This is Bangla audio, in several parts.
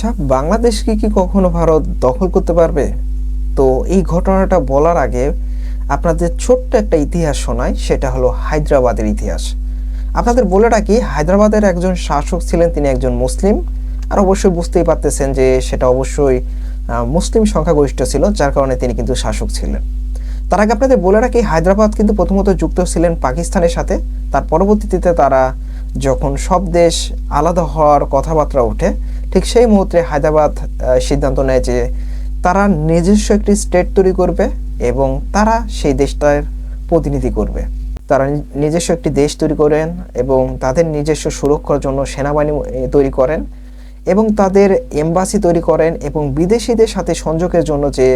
আচ্ছা, বাংলাদেশকে কি কখনো ভারত দখল করতে পারবে? তো এই ঘটনাটা বলার আগে আপনাদের ছোট্ট একটা ইতিহাস শোনাই, সেটা হলো হায়দ্রাবাদের ইতিহাস। আপনাদের বলে রাখি, হায়দ্রাবাদের একজন শাসক ছিলেন, তিনি একজন মুসলিম। আর অবশ্যই বুঝতেই পারতেছেন যে সেটা অবশ্যই মুসলিম সংখ্যাগরিষ্ঠ ছিল, যার কারণে তিনি কিন্তু শাসক ছিলেন। তার আগে আপনাদের বলে রাখি, হায়দ্রাবাদ কিন্তু প্রথমত যুক্ত ছিলেন পাকিস্তানের সাথে। তার পরবর্তীতে তারা যখন সব দেশ আলাদা হওয়ার কথাবার্তা ওঠে, ঠিক সেই মুহূর্তে হায়দ্রাবাদ সিদ্ধান্ত নেয় যে তারা নিজস্ব একটি স্টেট তৈরি করবে এবং তারা সেই দেশটার প্রতিনিধি করবে। তারা নিজস্ব একটি দেশ তৈরি করেন এবং তাদের নিজস্ব সুরক্ষার জন্য সেনাবাহিনী তৈরি করেন এবং তাদের এম্বাসি তৈরি করেন এবং বিদেশিদের সাথে সংযোগের জন্য যে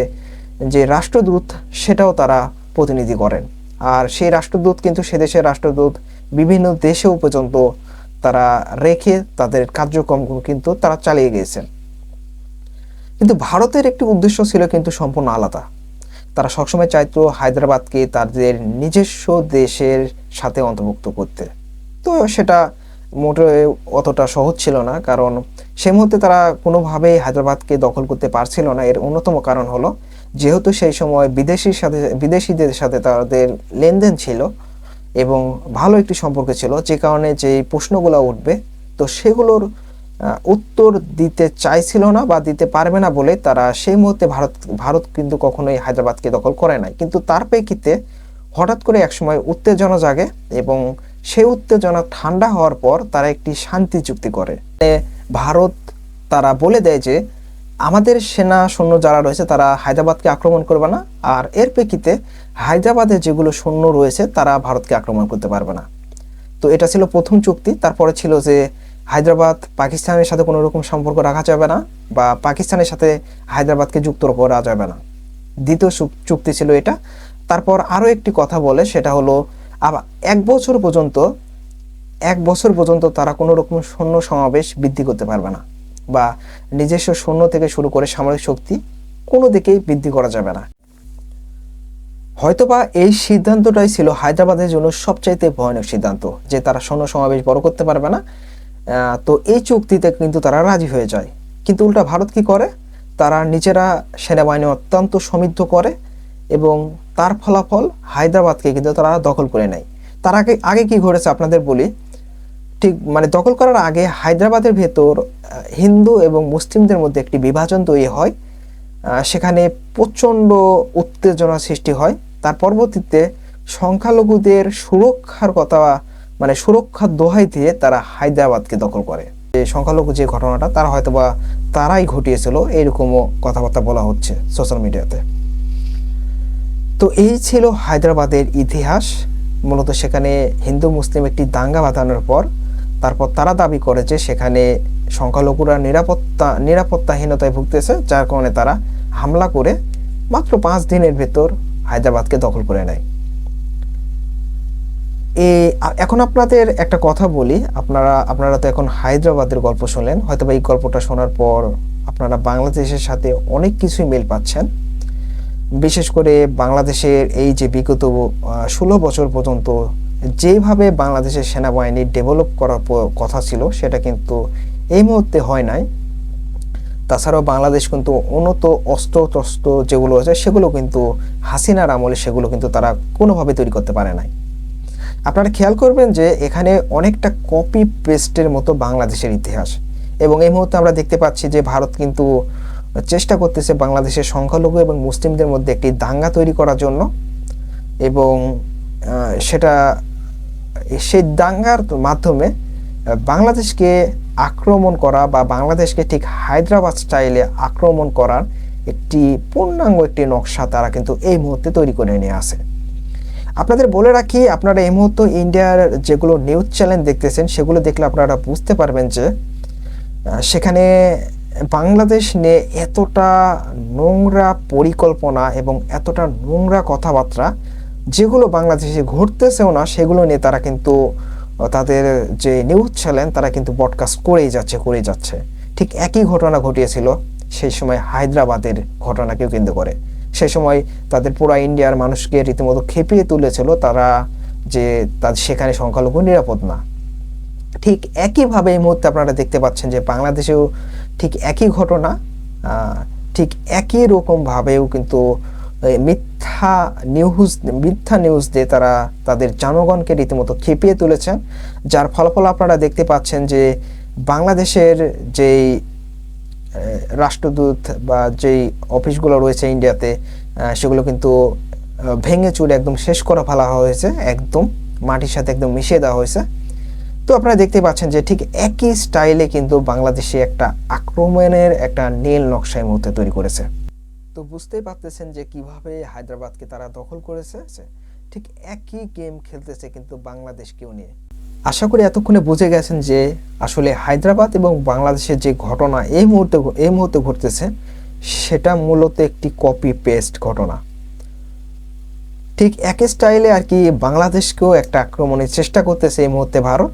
যে রাষ্ট্রদূত, সেটাও তারা প্রতিনিধি করেন। আর সেই রাষ্ট্রদূত কিন্তু সে দেশের রাষ্ট্রদূত বিভিন্ন দেশেও পর্যন্ত তারা রেখে তাদের কার্যক্রমগুলো কিন্তু তারা চালিয়ে গিয়েছেন। কিন্তু ভারতের একটি উদ্দেশ্য ছিল কিন্তু সম্পূর্ণ আলাদা। তারা সবসময় চাইতো হায়দ্রাবাদকে তাদের নিজস্ব দেশের সাথে অন্তর্ভুক্ত করতে। তো সেটা মোটে অতটা সহজ ছিল না, কারণ সে মুহূর্তে তারা কোনোভাবেই হায়দ্রাবাদকে দখল করতে পারছিল না। এর অন্যতম কারণ হলো, যেহেতু সেই সময় বিদেশিদের সাথে তাদের লেনদেন ছিল এবং ভালো একটি সম্পর্ক ছিল, যে কারণে যে প্রশ্নগুলো উঠবে তো সেগুলোর উত্তর দিতে চাইছিল না বা দিতে পারবে না বলে তারা সেই মুহূর্তে ভারত কিন্তু কখনোই হায়দ্রাবাদকে দখল করে নাই। কিন্তু তার প্রেক্ষিতে হঠাৎ করে একসময় উত্তেজনা জাগে এবং সেই উত্তেজনা ঠান্ডা হওয়ার পর তারা একটি শান্তি চুক্তি করে। ভারত তারা বলে দেয় যে আমাদের সেনা সৈন্য যারা রয়েছে তারা হায়দ্রাবাদকে আক্রমণ করবে না, আর এর প্রেক্ষিতে হায়দ্রাবাদে যেগুলো সৈন্য রয়েছে তারা ভারতকে আক্রমণ করতে পারবে না। তো এটা ছিল প্রথম চুক্তি। তারপরে ছিল যে হায়দ্রাবাদ পাকিস্তানের সাথে কোনো রকম সম্পর্ক রাখা যাবে না বা পাকিস্তানের সাথে হায়দ্রাবাদকে যুক্ত করা যাবে না। দ্বিতীয় চুক্তি ছিল এটা। তারপর আরও একটি কথা বলে, সেটা হলো আবার এক বছর পর্যন্ত তারা কোনো রকম সৈন্য সমাবেশ বৃদ্ধি করতে পারবে না বা নিজস্ব সৈন্য থেকে শুরু করে সামরিক শক্তি কোনো দিকেই বৃদ্ধি করা যাবে না। হয়তোবা এই সিদ্ধান্তটাই ছিল হায়দ্রাবাদের জন্য সবচাইতে ভয়ানক সিদ্ধান্ত, যে তারা সৈন্য সমাবেশ বড় করতে পারবে না। তো এই চুক্তিতে কিন্তু তারা রাজি হয়ে যায়। কিন্তু উল্টা ভারত কি করে, তারা নিজেরা সেনাবাহিনী অত্যন্ত সমৃদ্ধ করে এবং তার ফলাফল হায়দ্রাবাদকে কিন্তু তারা দখল করে নেয়। তার আগে কি ঘটেছে আপনাদের বলি। ঠিক দখল করার আগে হায়দ্রাবাদের ভেতর হিন্দু এবং মুসলিমদের মধ্যে একটি বিভাজন তৈরি হয়। সেখানে প্রচণ্ড উত্তেজনা সৃষ্টি হয়। তার পরবর্তীতে সংখ্যালঘুদের সুরক্ষার কথা সুরক্ষার দোহাই দিয়ে তারা হায়দ্রাবাদকে দখল করে। সংখ্যালঘু যে ঘটনাটা তারা হয়তোবা তারাই ঘটিয়েছিল, এরকমও কথাবার্তা বলা হচ্ছে সোশ্যাল মিডিয়াতে। তো এই ছিল হায়দ্রাবাদের ইতিহাস। মূলত সেখানে হিন্দু মুসলিম একটি দাঙ্গা বাঁধানোর পর তারপর তারা দাবি করে যে সেখানে সংখ্যালঘুরা নিরাপত্তাহীনতায় ভুগতেছে, যার কারণে তারা হামলা করে মাত্র 5 দিনের ভেতর হায়দ্রাবাদকে দখল করে নেয়। এখন আপনাদের একটা কথা বলি, আপনারা তো এখন হায়দ্রাবাদের গল্প শুনলেন, হয়তো এই গল্পটা শোনার পর আপনারা বাংলাদেশের সাথে অনেক কিছুই মিল পাচ্ছেন। বিশেষ করে বাংলাদেশের এই যে বিগত 16 বছর পর্যন্ত যেভাবে বাংলাদেশের সেনাবাহিনী ডেভেলপ করার কথা ছিল, সেটা কিন্তু এই মুহূর্তে হয় নাই। তাছাড়াও বাংলাদেশ কিন্তু উন্নত অস্ত্র যেগুলো আছে সেগুলো কিন্তু হাসিনার আমলে সেগুলো কিন্তু তারা কোনোভাবে তৈরি করতে পারে নাই। আপনারা খেয়াল করবেন যে এখানে অনেকটা কপি পেস্টের মতো বাংলাদেশের ইতিহাস। এবং এই মুহূর্তে আমরা দেখতে পাচ্ছি যে ভারত কিন্তু চেষ্টা করতেছে বাংলাদেশের সংখ্যালঘু এবং মুসলিমদের মধ্যে একটি দাঙ্গা তৈরি করার জন্য, এবং সেই দাঙ্গার মাধ্যমে বাংলাদেশকে আক্রমণ করা বা বাংলাদেশকে ঠিক হায়দ্রাবাদ স্টাইলে আক্রমণ করার একটি পূর্ণাঙ্গ একটি নকশা তারা কিন্তু এই মুহূর্তে তৈরি করে নিয়ে আসে। আপনাদের বলে রাখি, আপনারা এই মুহূর্তে ইন্ডিয়ার যেগুলো নিউজ চ্যানেল দেখতেছেন সেগুলো দেখলে আপনারা বুঝতে পারবেন যে সেখানে বাংলাদেশ নিয়ে এতটা নোংরা পরিকল্পনা এবং এতটা নোংরা কথাবার্তা যেগুলো বাংলাদেশে ঘটতেছেও না, সেগুলো নিয়ে তারা কিন্তু তাদের যে নিউজ চ্যানেল তারা কিন্তু ব্রডকাস্ট করেই যাচ্ছে। ঠিক একই ঘটনা ঘটিয়েছিল সেই সময় হায়দ্রাবাদের ঘটনাকেও কেন্দ্র করে। সেই সময় তাদের পুরো ইন্ডিয়ার মানুষকে রীতিমতো খেপিয়ে তুলেছিল তারা, যে তাদের সেখানে সংখ্যালঘু নিরাপদ না। ঠিক একইভাবে এই মুহূর্তে আপনারা দেখতে পাচ্ছেন যে বাংলাদেশেও ঠিক একই ঘটনা ঠিক একই রকমভাবেও কিন্তু মিথ্যা নিউজ দিয়ে তারা তাদের জনগণকে রীতিমতো খেপিয়ে তুলেছেন, যার ফলাফল আপনারা দেখতে পাচ্ছেন যে বাংলাদেশের যেই রাষ্ট্রদূত বা যেই অফিসগুলো রয়েছে ইন্ডিয়াতে, সেগুলো কিন্তু ভেঙে চুরে একদম শেষ করে ফেলা হয়েছে, একদম মাটির সাথে একদম মিশিয়ে দেওয়া হয়েছে। তো আপনারা দেখতে পাচ্ছেন যে ঠিক একই স্টাইলে কিন্তু বাংলাদেশে একটা আক্রমণের একটা নীল নকশা এই মুহূর্তে তৈরি করেছে। তো বুঝতেই পারতেছেন যে কিভাবে হায়দ্রাবাদকে তারা দখল করেছে, ঠিক একই গেম খেলতেছে কিন্তু বাংলাদেশকেও নিয়ে। আশা করি এতক্ষণে বুঝে গেছেন যে আসলে হায়দ্রাবাদ এবং বাংলাদেশের যে ঘটনা এই মুহূর্তে ঘটতেছে সেটা মূলত একটি কপি পেস্ট ঘটনা। ঠিক একই স্টাইলে আর কি বাংলাদেশকেও একটা আক্রমণের চেষ্টা করতেছে এই মুহূর্তে ভারত,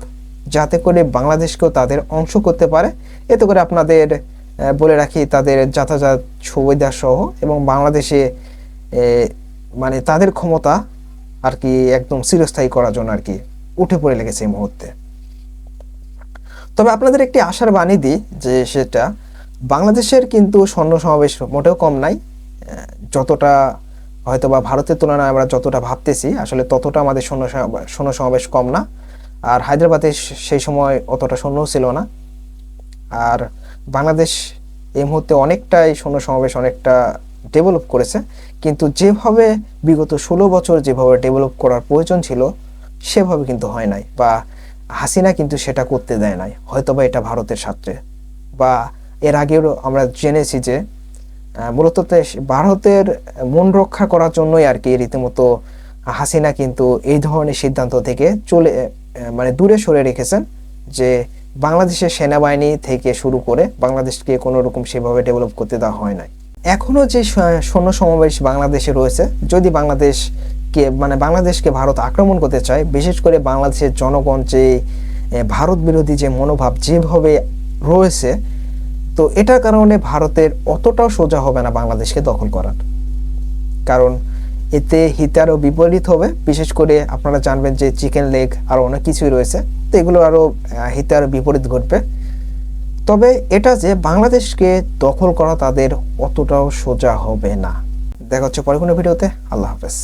যাতে করে বাংলাদেশকেও তাদের অংশ করতে পারে। এতে করে আপনাদের বলে রাখি, তাদের যাতায়াত সুবিধা সহ এবং বাংলাদেশে মানে তাদের ক্ষমতা আর কি একদম চিরস্থায়ী করার জন্য আর কি উঠে পড়ে লেগেছে এই মুহূর্তে। তবে আপনাদের একটি আশার বাণী দিই যে সেটা বাংলাদেশের কিন্তু সৈন্য সমাবেশ মোটেও কম নাই। যতটা হয়তো বা ভারতের তুলনায় আমরা যতটা ভাবতেছি আসলে ততটা আমাদের সৈন্য সমাবেশ কম না। আর হায়দ্রাবাদে সেই সময় অতটা সৈন্যও ছিল না। আর বাংলাদেশ এই মুহূর্তে অনেকটাই সৈন্য সমাবেশ অনেকটা ডেভেলপ করেছে, কিন্তু যেভাবে বিগত 16 বছর যেভাবে ডেভেলপ করার প্রয়োজন ছিল সেভাবে কিন্তু হয় নাই, বা হাসিনা কিন্তু সেটা করতে দেয় নাই। হয়তো বা এটা ভারতের স্বার্থে, বা এর আগেও আমরা জেনেছি যে মূলত ভারতের মন রক্ষা করার জন্যই আর কি রীতিমতো হাসিনা কিন্তু এই ধরনের সিদ্ধান্ত থেকে মানে দূরে সরে রেখেছেন, যে বাংলাদেশের সেনাবাহিনী থেকে শুরু করে বাংলাদেশকে কোনো রকম সেভাবে ডেভেলপ করতে দেওয়া হয় নাই। এখনো যে সৈন্য সমাবেশ বাংলাদেশে রয়েছে, যদি বাংলাদেশকে ভারত আক্রমণ করতে চায়, বিশেষ করে বাংলাদেশের জনগণ যে ভারত বিরোধী যে মনোভাব যেভাবে রয়েছে, তো এটার কারণে ভারতের অতটাও সোজা হবে না বাংলাদেশকে দখল করার। কারণ এতে হিতারও বিপরীত হবে। বিশেষ করে আপনারা জানবেন যে চিকেন লেগ আর অনেক কিছুই রয়েছে, তো এগুলো আরও হিতার বিপরীত ঘটবে। তবে এটা যে বাংলাদেশকে দখল করা তাদের অতটাও সোজা হবে না। দেখা হচ্ছে পরে কোনো ভিডিওতে। আল্লাহ হাফেজ।